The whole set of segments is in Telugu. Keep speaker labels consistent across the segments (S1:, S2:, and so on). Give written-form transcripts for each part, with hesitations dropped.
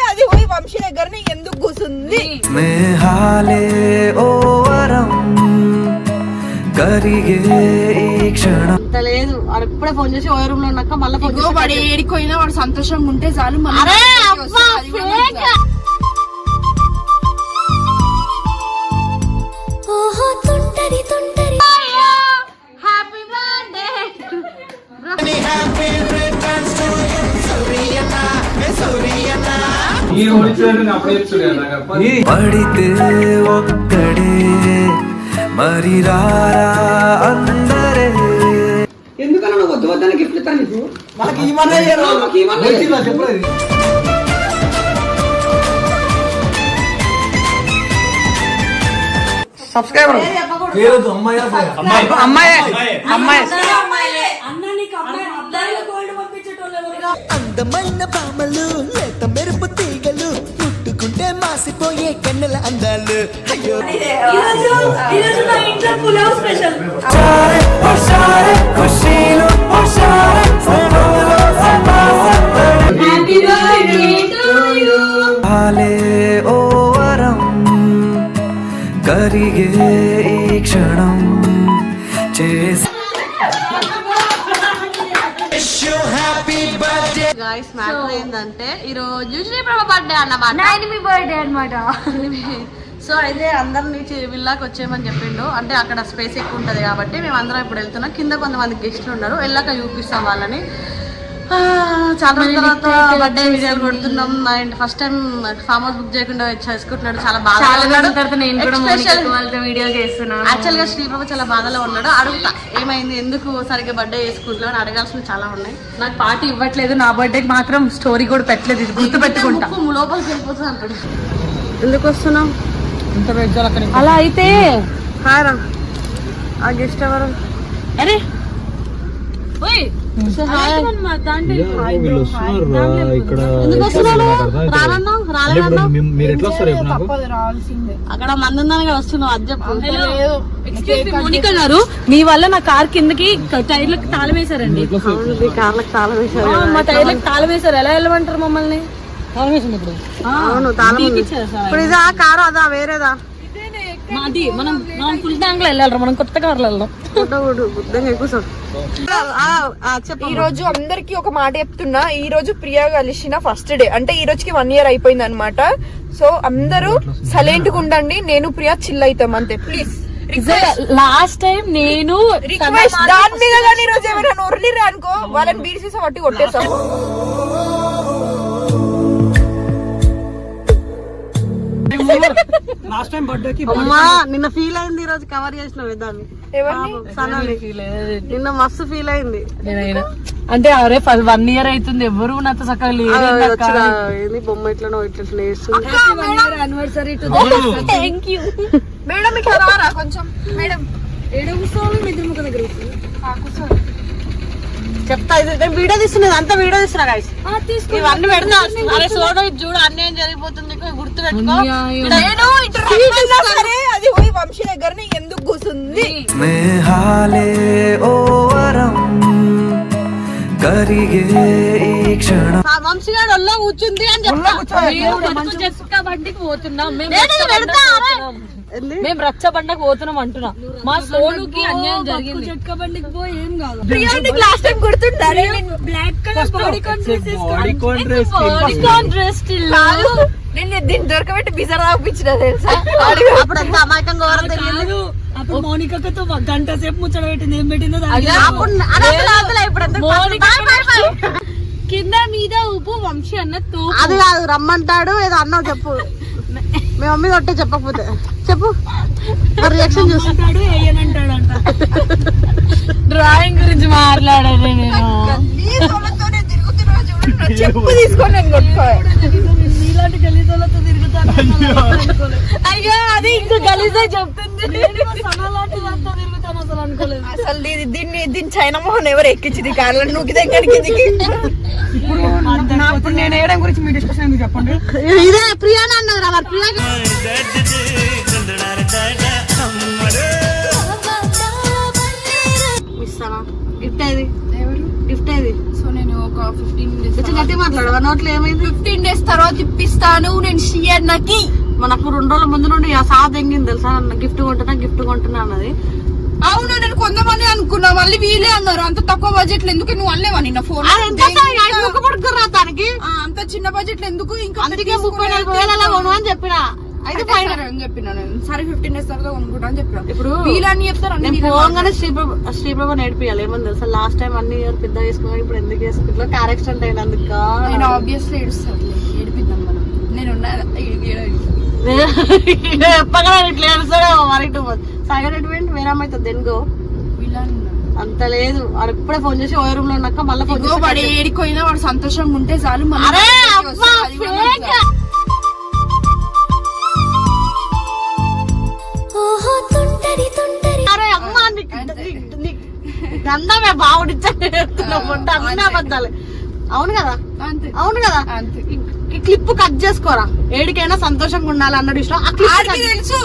S1: అది పోయి వంశీ దగ్గరనే ఎందుకు కూర్చుంది
S2: అంత లేదు వాడు ఇప్పుడే ఫోన్ చేసి ఓ రూమ్ లో ఉన్నాక మళ్ళీ
S1: వాడు ఏడిపోయినా వాడు సంతోషంగా ఉంటే చాలు.
S3: పడితే ఒక్కడే మరి రారా అందరే.
S4: ఎందుకన్నా నువ్వు వద్దు వద్దని గిఫ్ట్ ఇస్తాను నీకు.
S3: సబ్స్క్రైబర్ అందమైన పామలు లేత మెరుపు తీగలు ముట్టుకుంటే మాసిపోయే కన్నుల అందాలు. అయ్యో ఓ వరం కరిగే ఈ క్షణం చేసి
S2: గాయ్స్ మ్యాటర్ ఏంటంటే ఈ రోజు శ్రీప్రభ బర్త్డే అన్నమాట. సో అయితే అందరినీ విల్లాకి వచ్చేయమని చెప్పిండు. అంటే అక్కడ స్పేస్ ఎక్కువ ఉంటుంది కాబట్టి మేము అందరం ఇప్పుడు వెళ్తున్నాం. కింద కొంతమంది గెస్ట్లు ఉన్నారు, వెళ్ళాక చూపిస్తాం వాళ్ళని. చాలా రోజుల తర్వాత బర్త్డే వీడియోలు కొడుతున్నాం. First time farm house book చేయకుండా చేసుకుంటున్నాడు. చాలా బాగా యాక్చువల్ గా శ్రీప్రభ చాలా బాధలో ఉన్నాడు. అడుగుతా ఏమైంది, ఎందుకు సరిగ్గా బర్త్డే చేసుకుంటున్నావు అని అడగాల్సినవి చాలా ఉన్నాయి.
S5: నాకు పార్టీ ఇవ్వట్లేదు, నా బర్త్డేకి మాత్రం స్టోరీ కూడా పెట్టలేదు, ఇది గుర్తు పెట్టుకుంటా.
S2: లోపలికి వెళ్ళిపోతుంది అంటాడు. ఎందుకు వస్తున్నావు
S5: అలా అయితే?
S2: హారా ఆ గెస్ట్ ఎవరు?
S5: అరే
S2: అక్కడ మంది ఉందని వస్తున్నావు అది చెప్పు.
S5: మోనికా గారు, మీ వల్ల నా కార్ కిందకి టైర్లకు తాళం వేశారండి.
S2: కార్లకు తాళం వేశారు,
S5: మా టైర్లకు తాళం వేశారు. ఎలా వెళ్ళమంటారు మమ్మల్ని?
S2: అవును తాళం ఇప్పుడు ఇదా కారు అదా వేరేదా?
S5: మాది మనం ఫుల్ ట్యాంక్ లో వెళ్ళాలి, మనం కొత్త కార్లో వెళ్దాం.
S1: ఈ రోజు అందరికి ఒక మాట చెప్తున్నా, ఈ రోజు ప్రియా కలిసిన ఫస్ట్ డే, అంటే ఈ రోజుకి 1 year అయిపోయింది అనమాట. సో అందరూ సైలెంట్ గా ఉండండి, నేను ప్రియా చిల్ అవుతాం అంతే ప్లీజ్.
S5: లాస్ట్ టైం నేను
S1: రిక్వెస్ట్ దాని మీద కానీ ఈ రోజు ఎవరైనా నొర్లిరా అనుకో వాళ్ళని బీడిసేసా పట్టి కొట్టేస్తాం.
S2: నిన్న ఫీల్ అయింది, ఈ రోజు కవర్ చేసిన దాన్ని. నిన్న మస్తు ఫీల్ అయింది.
S5: అంటే అరే 1 year అవుతుంది, ఎవరు నాతో చక్కగా
S2: లేదు. బొమ్మ ఇట్లా వేస్తుంది.
S1: మేడం ఇట్లా రారా కొంచెం. మేడం
S2: చెప్తా, వీడియో తీస్తున్నది అంతా వీడియో తీస్తున్నా గాయ్స్. ఇవన్నీ పెడతా. అరే సోను ఇది చూడు, అన్యాయం జరిగిపోతుంది, గుర్తు పెట్టుకో.
S1: సరే అది పోయి వంశీ దగ్గరనే ఎందుకు కూర్చుంది.
S2: వంశీ గారు ఒళ్ళో కూర్చుంది అని
S5: చెక్క బండికి పోతున్నాం, మేము రచ్చబండకు పోతున్నాం అంటున్నా. మా సోనుకి అన్యాయం జరిగింది. చెక్క బండికి పోయి ఏం కాదు.
S1: లాస్ట్ టైం గుర్తుందా
S5: బ్లాక్ కలర్ బాడీ డ్రెస్
S1: నేను దీన్ని దొరకబెట్టి బిజర్ తాపించిన తెలుసా.
S2: అప్పుడు అంత అమాయకంగా తెలియదు.
S5: అప్పుడు మోనికతో గంట సేపు ముచ్చట పెట్టింది, ఏం పెట్టిందో కింద మీద ఉప్పు వంశీ అన్న
S2: అది కాదు, రమ్మంటాడు ఏదో అన్నావు చెప్పు. మీ మమ్మీ కొట్టే చెప్పకపోతే చెప్పు, రియాక్షన్ చూస్తాడు.
S5: ఏయనంటాడంట. డ్రాయింగ్ గురించి మాట్లాడాను నేను.
S1: చెప్పు తీసుకొని నేను కొట్టుకోవాలి.
S5: నీలాంటి గలీజోళ్ళతో తిరుగుతాను.
S2: అయ్యో అది ఇంకా గలీజే చెప్తుంది.
S5: తిరుగుతాను అసలు అనుకోలేదు.
S1: అసలు దీన్ని చైనా మోహన్ ఎవరు ఎక్కించింది కార్లో, నువ్వు దగ్గరికి దిగి.
S4: ఇప్పుడు నేను వేయడం గురించి మీ డిస్కషన్ ఎందుకు చెప్పండి.
S2: ఇదే ప్రియాని అన్నారు మరి ప్రియా గిఫ్ట్ ఏది? గిఫ్ట్ ఏది?
S1: సో నేను ఒక
S2: గట్టి మాట్లాడవా నోట్లో ఏమైంది?
S1: 15 days తర్వాత ఇప్పిస్తాను నేను షియన్నకి.
S2: మనకు 2 రోజుల ముందు నుండి ఆ సాధ ఎంగింది తెలుసా, గిఫ్ట్ కొంటున్నా అన్నది.
S1: అవును నేను కొంతమంది అనుకున్నా, మళ్ళీ వీలే అన్నారు అంత తక్కువ బడ్జెట్ లో ఎందుకు, నువ్వు అల్లేవా నిన్న ఫోన్
S2: దానికి
S1: అంత చిన్న బడ్జెట్ లో ఎందుకు, ఇంకా
S2: అందుకే 30,000 కొను అని చెప్పిన. అయితే
S1: అని చెప్పిన నేను. సరే 15 days తర్వాత కొనుక్కుంటా అని చెప్పిన. ఇప్పుడు వీలని చెప్తారు
S2: పోగానే శ్రీప్రభ నేర్పియాలి. ఏమని తెలుసా, లాస్ట్ టైం అన్ని ఇయర్ పెద్ద చేసుకున్నా, ఇప్పుడు ఎందుకు చేసుకుంటా కార్ యాక్సిడెంట్ అయినందుకు.
S1: నేను ఆబ్వియస్లీ ఏడుస్తాను, ఏడిపిద్దాం మనం. నేను
S2: చెప్పగా ఇట్లా ఏడుస్తాడు మరి. సగం వేరేమైతుంది దెన్గో అంత లేదు. వాడు ఇప్పుడే ఫోన్ చేసి ఓ రూమ్ లో ఉన్నాక మళ్ళీ ఫోన్ చేసి
S1: వాడు ఏడిపోయినా వాడు సంతోషంగా ఉంటే చాలు.
S2: అరే అమ్మా గంధమే బాగుడిచ్చాను అబద్ధాలు. అవును కదా, అవును కదా. క్లిప్ కట్ చేసుకోరా, ఏడికైనా సంతోషంగా ఉండాలి అన్న విషయం
S1: తెలుసు.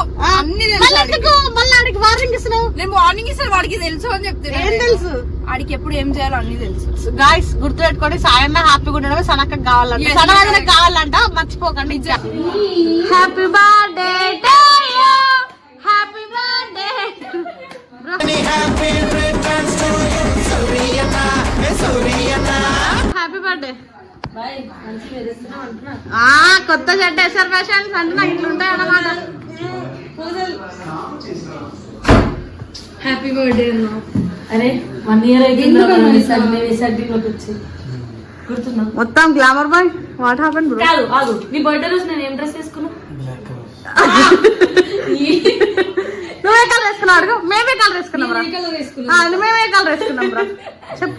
S2: మళ్ళీ ఆడికి వార్నింగ్ ఇస్తున్నావు.
S1: నేను వార్నింగ్ ఇస్తాను, వాడికి తెలుసు అని చెప్తే
S2: ఏం తెలుసు,
S1: ఆడికి ఎప్పుడు ఏం చేయాలో అన్ని తెలుసు.
S2: గాయస్ గుర్తు పెట్టుకోండి, సాయన్న హ్యాపీగా ఉండడమే సనక్క కావాలంట. సనక కావాలంట, మర్చిపోకండి. Happy birthday to you, happy birthday happy birthday. కొత్త జడ్డ రిజర్వేషన్స్ అంటే నాకు ఇట్లుంటాయి అన్నమాట.
S5: హ్యాపీ బర్త్డే అన్నా. అరే 1 year అయింది వచ్చి గుర్తున్నా.
S2: మొత్తం glamour boy. What happen bro?
S5: కాదు ఆగు, నీ బర్త్డే రోజు నేను ఏం డ్రెస్ వేసుకున్నా?
S2: నువ్వే కలర్ వేసుకున్నావు? అడుగు. మేమే కలర్ వేసుకున్నాం. మేమే కలర్ వేసుకున్నాం బ్రో. చెప్పు,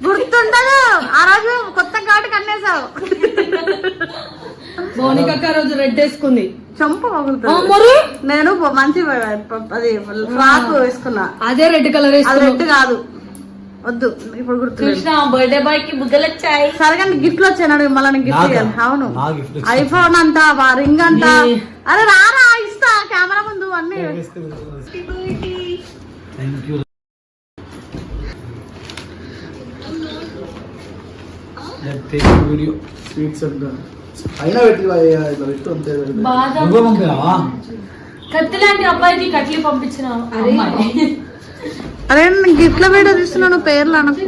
S2: గుర్తుండదు ఆ రోజు కొత్త కాబట్టి కన్నేసావు.
S5: మౌనిక రోజు రెడ్ వేసుకుంది,
S2: చంప పగులుతుంది. నేను మంచి అది ఫ్రాక్ వేసుకున్నా,
S5: అదే రెడ్ కలర్.
S2: అది రెడ్ కాదు, వద్దు ఇప్పుడు గుర్తు.
S5: బర్త్డే బాయ్ కి బుగ్గలు వచ్చాయి.
S2: సరే కానీ గిఫ్ట్లు వచ్చాయి మళ్ళీ గిఫ్ట్ ఇవ్వాలి. అవును, ఐఫోన్ అంట, రింగ్ అంట. అరే రారా ఇస్తా కెమెరా ముందు అన్ని.
S5: కత్తి లాంటి అబ్బాయికి కట్లీ పంపించిన.
S2: అరే గిఫ్ట్ల వీడియో తీస్తున్నాను, పేర్లు అనకు.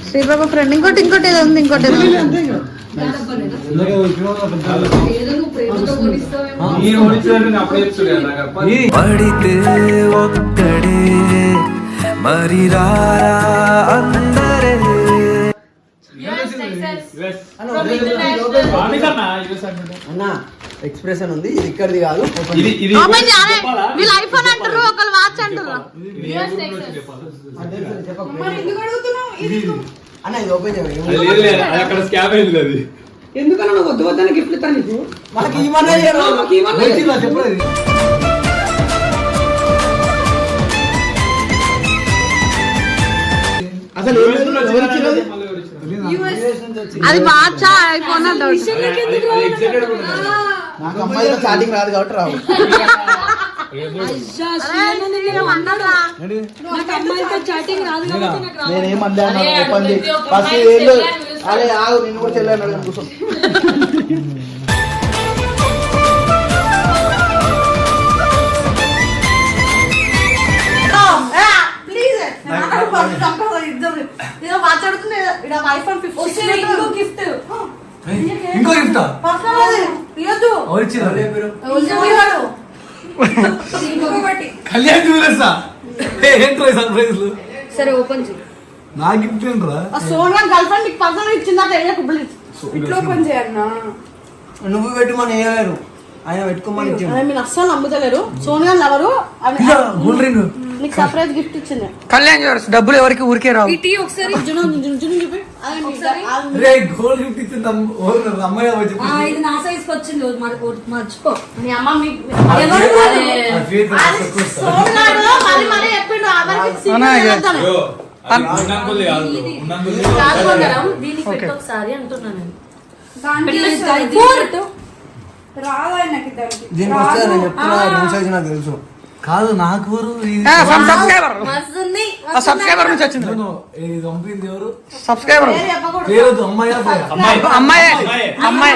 S2: శ్రీబాబు ఫ్రెండ్. ఇంకోటి ఏదో ఉంది, ఇంకోటి ఏదో
S3: పడితే ఒక్కడే మరి రారా అందరే.
S6: ఎక్స్ప్రెషన్ ఉంది, ఇది ఇక్కడిది కాదు.
S2: వీళ్ళు ఐఫోన్ అంటారు, ఒకళ్ళు వాచ్ అంటారు.
S6: అన్న ఇది ఓపెన్ చేయండి.
S4: ఎందుకన్నా నువ్వు వద్దు వద్దని గిఫ్ట్ ఇస్తాను నీకు.
S6: మనకి ఏమన్నా చెప్పలేదు. అసలు
S2: అది వాచా ఐఫోన్ అంటారు.
S6: నాకు అమ్మాయితో చాటింగ్ రాదు కాబట్టి రావు. నేనేమన్నా ఓపెన్ చేసి ఫస్ట్ ఏళ్ళు. అరే ఆగు, నిన్ను కూడా చెల్లాను కూర్చో.
S3: ఇంకో గిఫ్ట్ కళ్యాణ్ జ్యువెలర్సా? ఏంట్రా సర్ప్రైజ్?
S5: సరే ఓపెన్ చేయి.
S3: నా గిఫ్ట్ ఏంట్రా?
S2: సోనియా గర్ల్ ఫ్రెండ్ నీకు పర్సనల్ ఇచ్చిందా?
S1: ఇట్లా ఓపెన్ చేయన్నా.
S6: నువ్వు పెట్టుమని వేయలేరు, ఆయన పెట్టుకోమని ఇచ్చింది.
S2: మీరు అస్సలు నమ్ముతలేరు. సోనియా లవరు
S3: గోల్డ్ రింగ్
S2: నీకు సర్ప్రైజ్ గిఫ్ట్ ఇచ్చింది.
S4: కళ్యాణ్ జ్యువెలర్స్ డబ్బులు ఎవరికి ఊరికే రావు.
S5: ఒకసారి
S3: గోల్డ్ గిఫ్ట్ ఇచ్చింది అమ్మాయి వచ్చి.
S5: ఇది నా సైజ్ కి వచ్చింది, మర్చిపో.
S2: మీ అమ్మ
S5: దీనికి పెట్టు ఒకసారి అంటున్నాను.
S1: రావాలి నాకు
S6: దీనికి వస్తే నేను చెప్తున్నా, రూమ్ సైజ్ నాకు తెలుసు.
S3: కాదు నాకు
S4: సబ్స్క్రైబర్ నుంచి వచ్చింది
S3: ఇది పంపింది ఎవరు
S4: సబ్స్క్రైబర్
S3: పేరు అమ్మాయి అబ్బాయి
S4: అమ్మాయి అమ్మాయి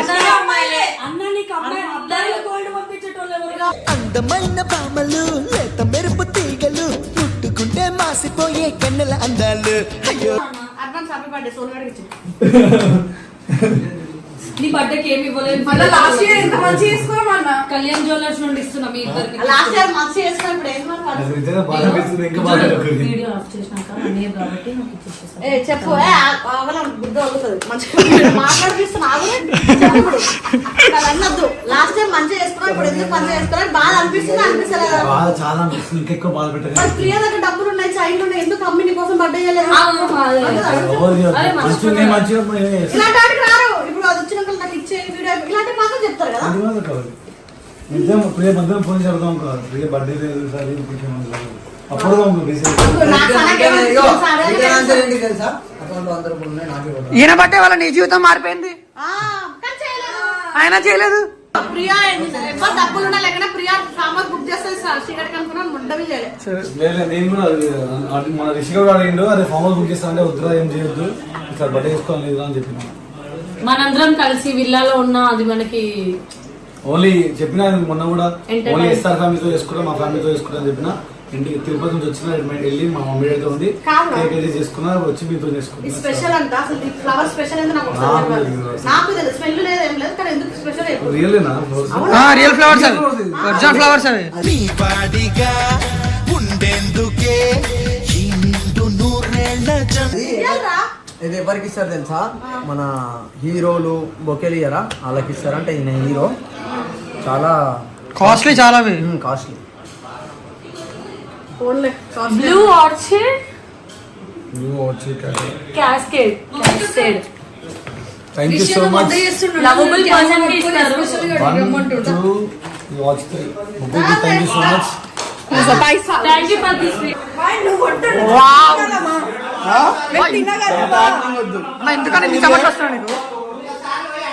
S7: అందమైన పామలు లేత మెరుపు తీగలు ముట్టుకుంటే మాసిపోయే కన్నుల అందాలు అయ్యో
S2: అడ్వాన్స్ హ్యాపీ బర్త్డే సోను గారికి ఇచ్చింది.
S5: నీ బర్త్డేకి ఏమి ఇవ్వలేదు.
S1: మళ్ళీ లాస్ట్ ఇయర్ ఎంత మంచి చేసుకోమన్నా
S5: కళ్యాణ్ జ్యువెలర్స్ నుండి ఇస్తున్నా మీ ఇద్దరికి.
S2: లాస్ట్ ఇయర్ మంచి చేసుకుని ఇప్పుడు ఏం మాట్లాడుతున్నారు?
S3: నిజంగా బాగా అనిపిస్తుంది, ఇంకా బాగా అనిపిస్తుంది.
S5: వీడియో ఆఫ్ చేసినాక నేను కాబట్టి నాకు ఇచ్చేసేసాను.
S2: ఏ చెప్పు బుద్ధి అవుతుంది మంచిగా మాట్లాడిపిస్తున్నావు అన్నద్దు. లాస్ట్ టైం మంచిగా చేసుకున్నావు ఇప్పుడు ఎందుకు మంచిగా చేసుకున్నా బాగా అనిపిస్తుంది అనిపిస్తలేదు.
S3: బాధ చాలా అనిపిస్తుంది, ఇంకెక్కువ బాధ పెట్టాలి.
S2: మరి ప్రియ దగ్గర డబ్బులు ఉన్నాయి చైల్డ్ ఉన్నాయి ఎందుకు అమ్మి నీ కోసం బర్త్డే చేయలేదు?
S3: మంచిగా
S2: ఇలాంటి వాటికి రారు. ఇప్పుడు అది వచ్చినాక నాకు ఇచ్చే వీడియో ఇలాంటి మాత్రం చెప్తారు కదా.
S3: నిజం ప్రియ మధ్యలో ఫోన్ చెప్తాం కాదు, ప్రియ బర్త్డే లేదు సార్ అప్పుడు
S6: తెలుసా అకౌంట్ 100 రూపాయలు ఉన్నాయి, నాకే ఇవ్వదు.
S4: ఈయన బట్టే వాళ్ళ నీ జీవితం మారిపోయింది.
S2: కానీ చేయలేదు.
S4: ఆయన చేయలేదు.
S2: ప్రియా ఎవరు డబ్బులు ఉన్నా లేకుండా ప్రియా సామాన్ బుక్ చేస్తే సిగరెట్ కనుక్కున్నా ముండవి చేయలేదు.
S3: నేను కూడా మన రిషి కూడా అడిగిండు, అదే ఫామ్ హౌస్ బుక్ చేస్తానంటే వద్దురా ఏం చేయొద్దు ఇట్లా బర్త్డే చేసుకోవాలి లేదా అని చెప్పిన.
S5: మనందరం కలిసి విల్లాలో ఉన్న అది మనకి
S3: ఓన్లీ చెప్పిన మొన్న కూడా ఓన్లీ ఎస్ఆర్ ఫ్యామిలీతో చేసుకుంటా మా ఫ్యామిలీతో చేసుకుంటా అని చెప్పిన. ఇంటికి తిరుపతి నుంచి వచ్చిన వెళ్ళి మా మమ్మీ డాడీతో ఉండి కేక్ అయితే చేసుకున్నా, వచ్చి మీతో చేసుకున్నా.
S2: స్పెషల్ అంట అసలు ఫ్లవర్ స్పెషల్ అయితే నాకు నాకు తెలియదు. స్మెల్ లేదు ఏం లేదు కానీ ఎందుకు స్పెషల్
S3: రియల్నా?
S4: రియల్ ఫ్లవర్స్ అవి, ఒరిజినల్ ఫ్లవర్స్ అవి.
S7: నీ వాడిగా ఉండేందుకే ఈ నిండు నూరేళ్ల
S6: ఇది ఎవరికి ఇస్తారు తెలుసా? మన హీరోలు బొకేలు ఇయ్యరా వాళ్ళకి ఇస్తారంటే ఈయన హీరో చాలా
S4: కాస్ట్లీ, చాలా అవి
S6: costly.
S5: Blue orchid cascade
S3: thank you so much.
S5: Lovable person కి ఇస్తారు.
S3: 1 2 వాచ్ 3 ముగ్గురికి thank you so much.
S5: Thank you for this.
S4: ఎందుకని నీ టమాటా వస్తున్నాడు నీకు?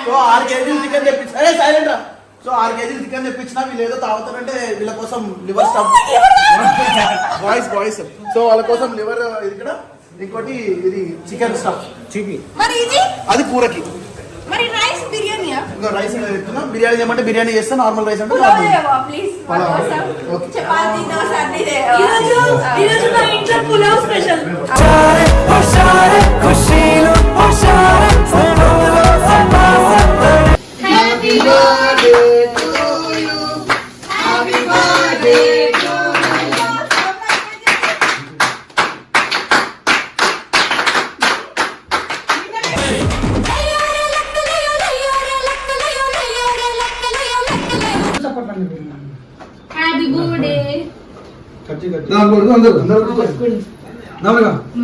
S6: సో 6 కేజీలు చికెన్ తెప్పించి సైలెంట్ రా. సో 6 కేజీలు చికెన్ తెప్పించినా వీళ్ళు ఏదో తాగుతారంటే వీళ్ళ కోసం లివర్ స్టఫ్ బాయ్స్ సో వాళ్ళ కోసం లివర్ ఇది ఇక్కడ, ఇంకోటి ఇది చికెన్ స్టఫ్
S1: మరి ఇది
S6: అది కూరకి.
S1: మరి రైస్ బిర్యానీ
S6: ఇంకా రైస్ చెప్తున్నా, బిర్యానీ చేయమంటే బిర్యానీ చేస్తే, నార్మల్ రైస్ అంటే
S1: ప్లీజ్
S6: ఓకే.
S1: చపాతీ దోశ అన్ని
S5: ఈరోజు మా ఇంట్లో pulao special.
S2: Happy birthday to you happy birthday to happy birthday.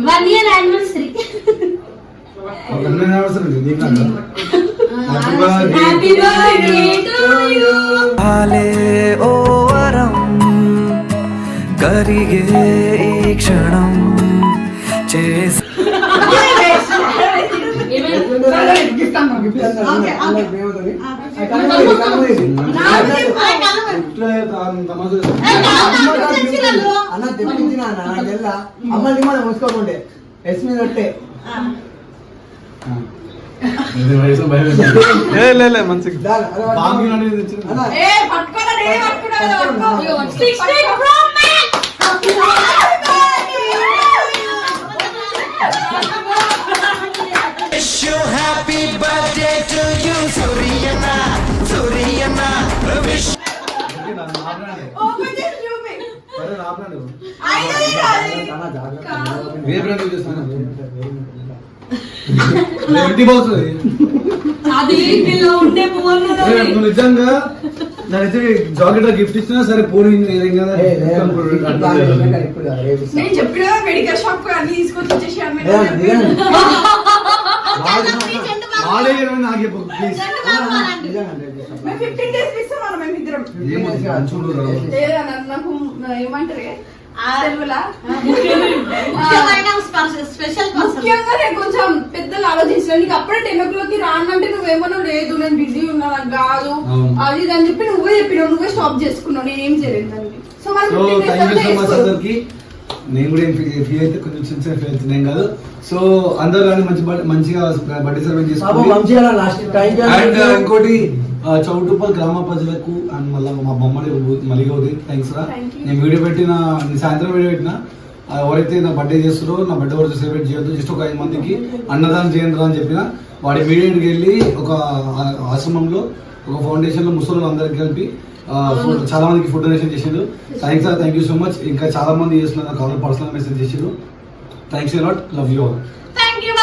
S2: 1 year anniversary. Happy birthday to you.
S7: ఓ వరం కరిగే ఈ క్షణం చేసి
S6: అన్న తెప్పించిన నాకెళ్ళా అమ్మల్ని మనం మూసుకోకుండే ఎస్ మీద ఒట్టే
S4: మంచిగా
S7: హ్యాపీ బర్త్డే టు యు సూర్యనా సూర్యనా విష్
S5: అది ఇంట్లో ఉంటే
S3: నువ్వు నిజంగా నాకు జాకెట్ గిఫ్ట్ ఇచ్చినా సరే పోనీ
S1: నేను చెప్పిన మెడికల్ షాప్ అన్ని తీసుకొని వచ్చేసాను.
S3: నాకు ప్లీజ్
S1: 15 days ఇస్తాం మనం మేమిద్దరం.
S3: చూడు
S1: నాకు ఏమంటారు
S2: స్పెషల్
S1: ముఖ్యంగా నేను కొంచెం పెద్దగా ఆలోచించాను. నీకు అప్పుడే 10 o'clock రానంటే నువ్వేమన్నా లేదు నేను బిజీ ఉన్నా నాకు కాదు అది ఇది అని చెప్పి నువ్వే చెప్పినావు, నువ్వే స్టాప్ చేసుకున్నావు, నేనేం చేయలేదు దానికి. సో సో వాళ్ళు
S3: so
S1: 15 days
S3: thank you so much
S1: తర్వాత
S3: అందరికి. నేను కూడా ఫీల్ అయితే కొంచెం చిన్న ఫీల్ అవుతున్నాం కాదు. సో అందరూ కానీ మంచిగా బర్త్డే సెలబ్రేట్ చేసుకోండి. అండ్ ఇంకోటి చౌటుప్పల్ గ్రామ ప్రజలకు అండ్ మళ్ళీ మా బొమ్మడి మలిగౌది థ్యాంక్స్ రా. నేను వీడియో పెట్టిన సాయంత్రం వీడియో పెట్టిన ఎవరైతే నా బర్త్డే చేస్తారో నా బర్త్డే వరకు సెలబ్రేట్ చేయొద్దు, జస్ట్ ఒక 5 మందికి అన్నదానం చేయండి అని చెప్పిన వాడి ఇమీడియట్గా వెళ్ళి ఒక ఆశ్రమంలో ఒక ఫౌండేషన్లో ముసలి అందరికి కలిపి చాలా మందికి ఫుడ్ డొనేషన్ చేసిండు. Thanks sir, thank you so much. ఇంకా చాలా మంది చేస్తున్నారు, కాల్ పర్సనల్ మెసేజ్ చేసిండు. Thanks you lot, love you all.
S2: Thank you.